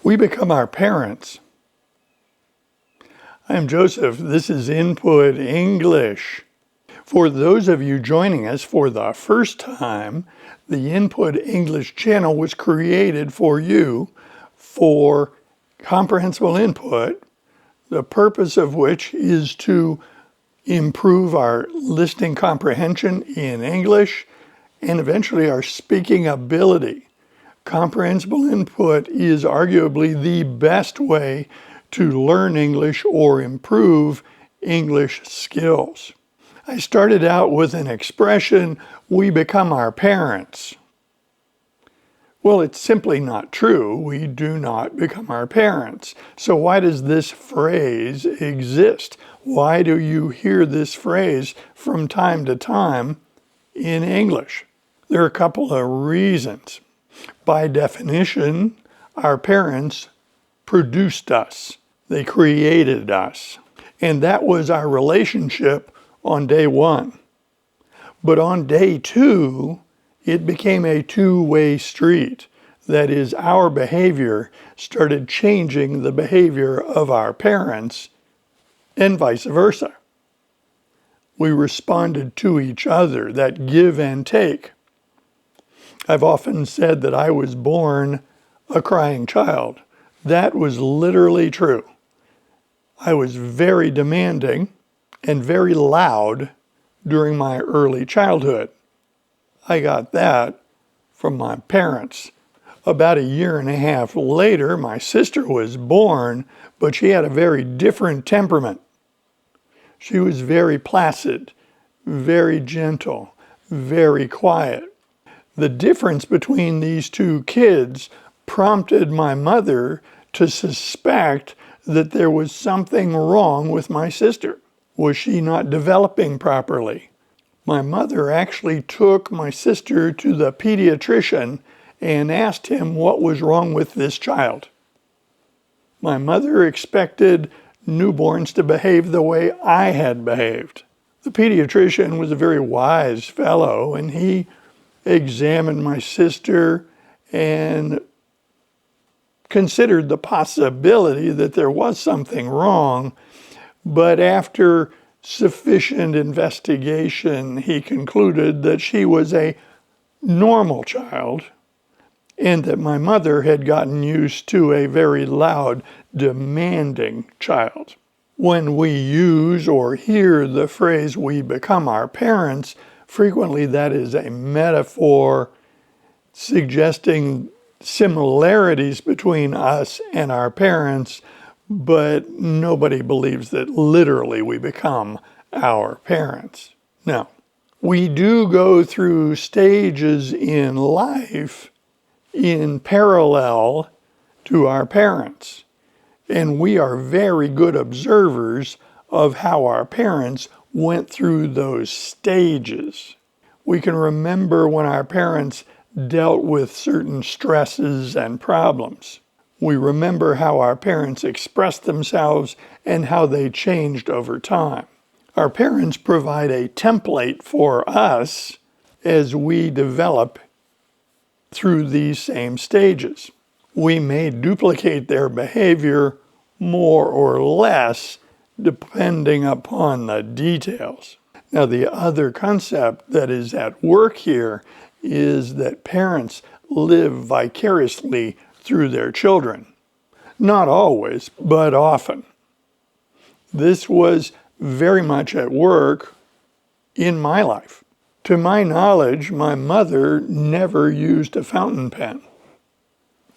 We become our parents. I'm Joseph. This is Input English. For those of you joining us for the first time, the Input English channel was created for you for comprehensible input, the purpose of which is to improve our listening comprehension in English and eventually our speaking ability. Comprehensible input is arguably the best way to learn English or improve English skills. I started out with an expression, we become our parents. Well, it's simply not true. We do not become our parents. So why does this phrase exist? Why do you hear this phrase from time to time in English? There are a couple of reasons. By definition, our parents produced us. They created us. And that was our relationship on day one. But on day two, it became a two-way street. That is, our behavior started changing the behavior of our parents and vice versa. We responded to each other, that give and take. I've often said that I was born a crying child. That was literally true. I was very demanding and very loud during my early childhood. I got that from my parents. About a year and a half later, my sister was born, but she had a very different temperament. She was very placid, very gentle, very quiet. The difference between these two kids prompted my mother to suspect that there was something wrong with my sister. Was she not developing properly? My mother actually took my sister to the pediatrician and asked him what was wrong with this child. My mother expected newborns to behave the way I had behaved. The pediatrician was a very wise fellow, and he examined my sister and considered the possibility that there was something wrong, but after sufficient investigation, he concluded that she was a normal child and that my mother had gotten used to a very loud, demanding child. When we use or hear the phrase, we become our parents, frequently that is a metaphor suggesting similarities between us and our parents, but nobody believes that literally we become our parents. Now, we do go through stages in life in parallel to our parents, and we are very good observers of how our parents went through those stages. We can remember when our parents dealt with certain stresses and problems. We remember how our parents expressed themselves and how they changed over time. Our parents provide a template for us as we develop through these same stages. We may duplicate their behavior more or less depending upon the details. Now, the other concept that is at work here is that parents live vicariously through their children. Not always, but often. This was very much at work in my life. To my knowledge, my mother never used a fountain pen,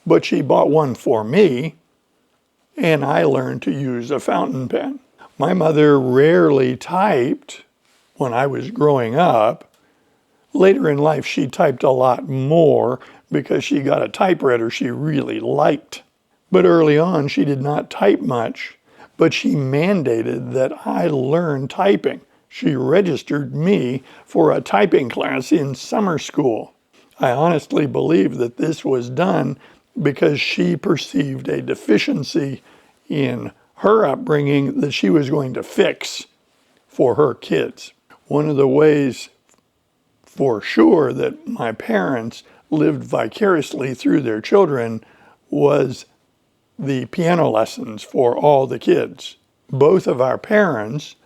but she bought one for me, and I learned to use a fountain pen. My mother rarely typed when I was growing up. Later in life, she typed a lot more because she got a typewriter she really liked. But early on, she did not type much, but she mandated that I learn typing. She registered me for a typing class in summer school. I honestly believe that this was done because she perceived a deficiency in her upbringing that she was going to fix for her kids. One of the ways for sure that my parents lived vicariously through their children was the piano lessons for all the kids. Both of our parents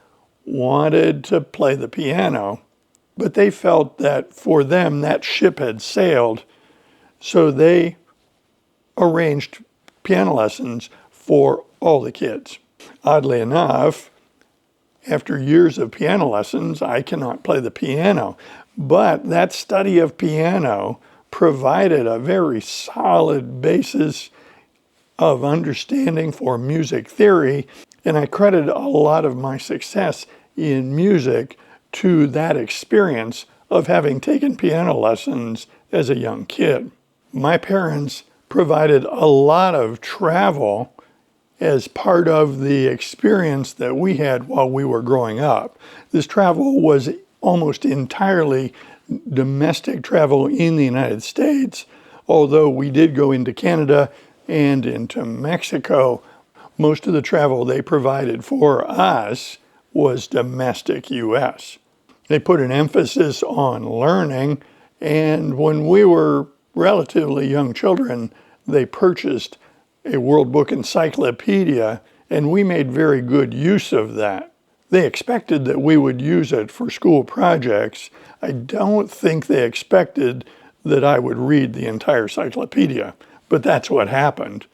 wanted to play the piano, but they felt that for them that ship had sailed, so they arranged piano lessons for all the kids. Oddly enough, after years of piano lessons, I cannot play the piano, but that study of piano provided a very solid basis of understanding for music theory, and I credit a lot of my success in music to that experience of having taken piano lessons as a young kid. My parents provided a lot of travel as part of the experience that we had while we were growing up. This travel was almost entirely domestic travel in the United States, although we did go into Canada and into Mexico. Most of the travel they provided for us was domestic US. They put an emphasis on learning, and when we were relatively young children, they purchased a World Book Encyclopedia, and we made very good use of that. They expected that we would use it for school projects. I don't think they expected that I would read the entire encyclopedia, but that's what happened.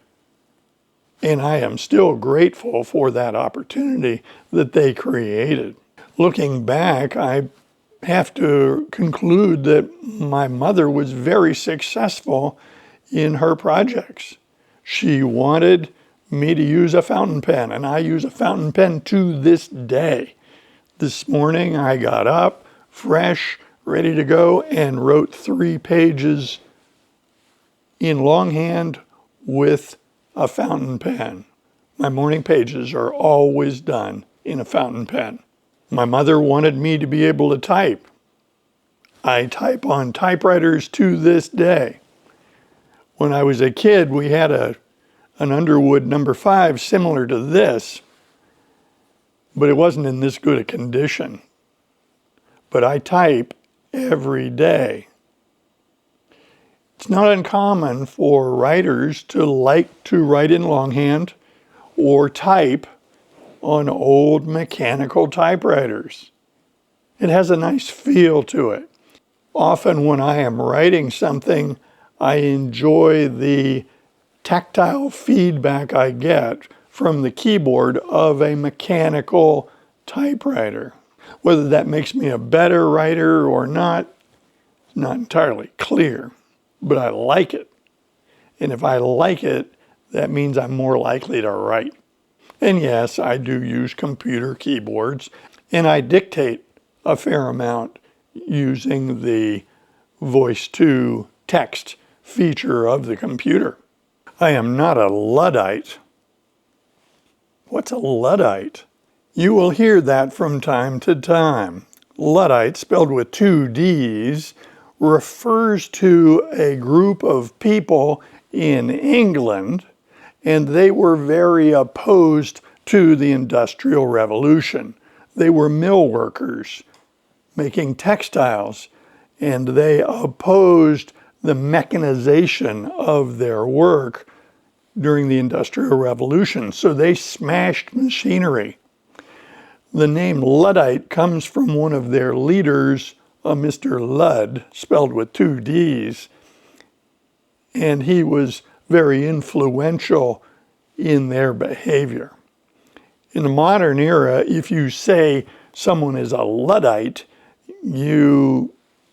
And I am still grateful for that opportunity that they created. Looking back, I have to conclude that my mother was very successful in her projects. She wanted me to use a fountain pen, and I use a fountain pen to this day. This morning I got up, fresh, ready to go, and wrote 3 pages in longhand with a fountain pen. My morning pages are always done in a fountain pen. My mother wanted me to be able to type. I type on typewriters to this day. When I was a kid, we had an Underwood number 5 similar to this, but it wasn't in this good a condition. But I type every day. It's not uncommon for writers to like to write in longhand or type on old mechanical typewriters. It has a nice feel to it. Often when I am writing something, I enjoy the tactile feedback I get from the keyboard of a mechanical typewriter. Whether that makes me a better writer or not, it's not entirely clear, but I like it. And if I like it, that means I'm more likely to write. And yes, I do use computer keyboards, and I dictate a fair amount using the voice-to-text feature of the computer. I am not a Luddite. What's a Luddite? You will hear that from time to time. Luddite, spelled with 2 D's, refers to a group of people in England, and they were very opposed to the Industrial Revolution. They were mill workers making textiles, and they opposed the mechanization of their work during the Industrial Revolution. So they smashed machinery. The name Luddite comes from one of their leaders, Mr. Ludd, spelled with 2 D's, and he was very influential in their behavior. In the modern era, if you say someone is a Luddite, you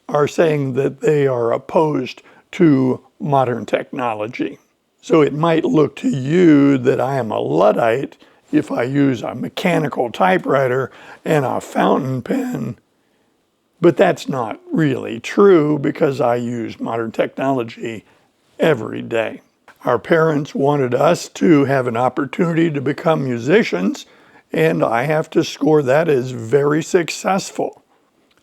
are saying that they are opposed to modern technology. So it might look to you that I am a Luddite if I use a mechanical typewriter and a fountain pen, but that's not really true because I use modern technology every day. Our parents wanted us to have an opportunity to become musicians, and I have to score that as very successful.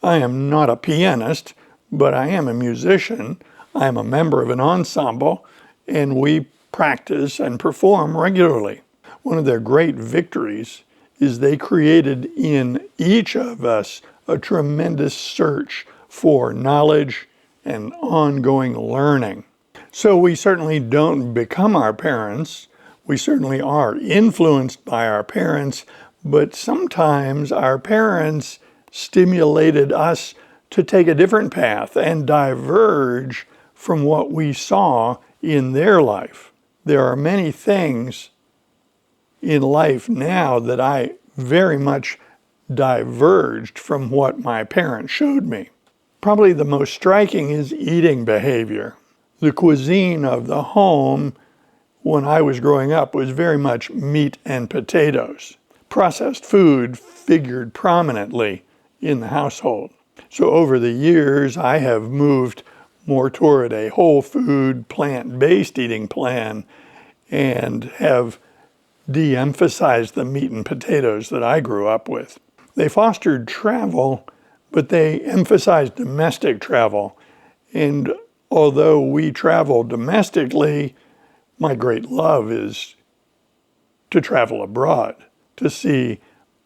I am not a pianist, but I am a musician. I am a member of an ensemble, and we practice and perform regularly. One of their great victories is they created in each of us a tremendous search for knowledge and ongoing learning. So we certainly don't become our parents. We certainly are influenced by our parents, but sometimes our parents stimulated us to take a different path and diverge from what we saw in their life. There are many things in life now that I very much diverged from what my parents showed me. Probably the most striking is eating behavior. The cuisine of the home when I was growing up was very much meat and potatoes. Processed food figured prominently in the household. So over the years, I have moved more toward a whole food, plant-based eating plan and have de-emphasized the meat and potatoes that I grew up with. They fostered travel, but they emphasized domestic travel. And although we travel domestically, my great love is to travel abroad, to see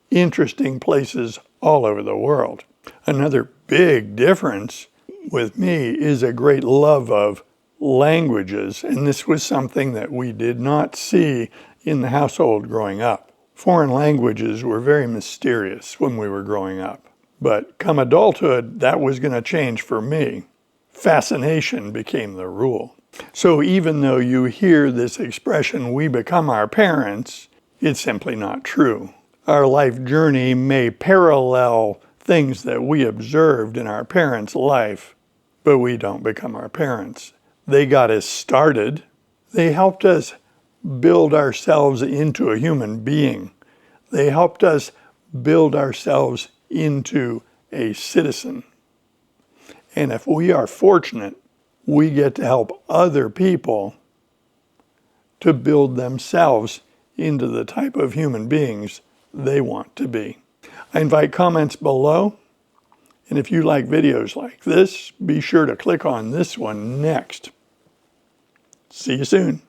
interesting places all over the world. Another big difference with me is a great love of languages, and this was something that we did not see in the household growing up. Foreign languages were very mysterious when we were growing up, but come adulthood, that was going to change for me. Fascination became the rule. So even though you hear this expression, we become our parents, it's simply not true. Our life journey may parallel things that we observed in our parents' life, but we don't become our parents. They got us started. They helped us build ourselves into a human being. They helped us build ourselves into a citizen. And if we are fortunate, we get to help other people to build themselves into the type of human beings they want to be. I invite comments below, and if you like videos like this, be sure to click on this one next. See you soon.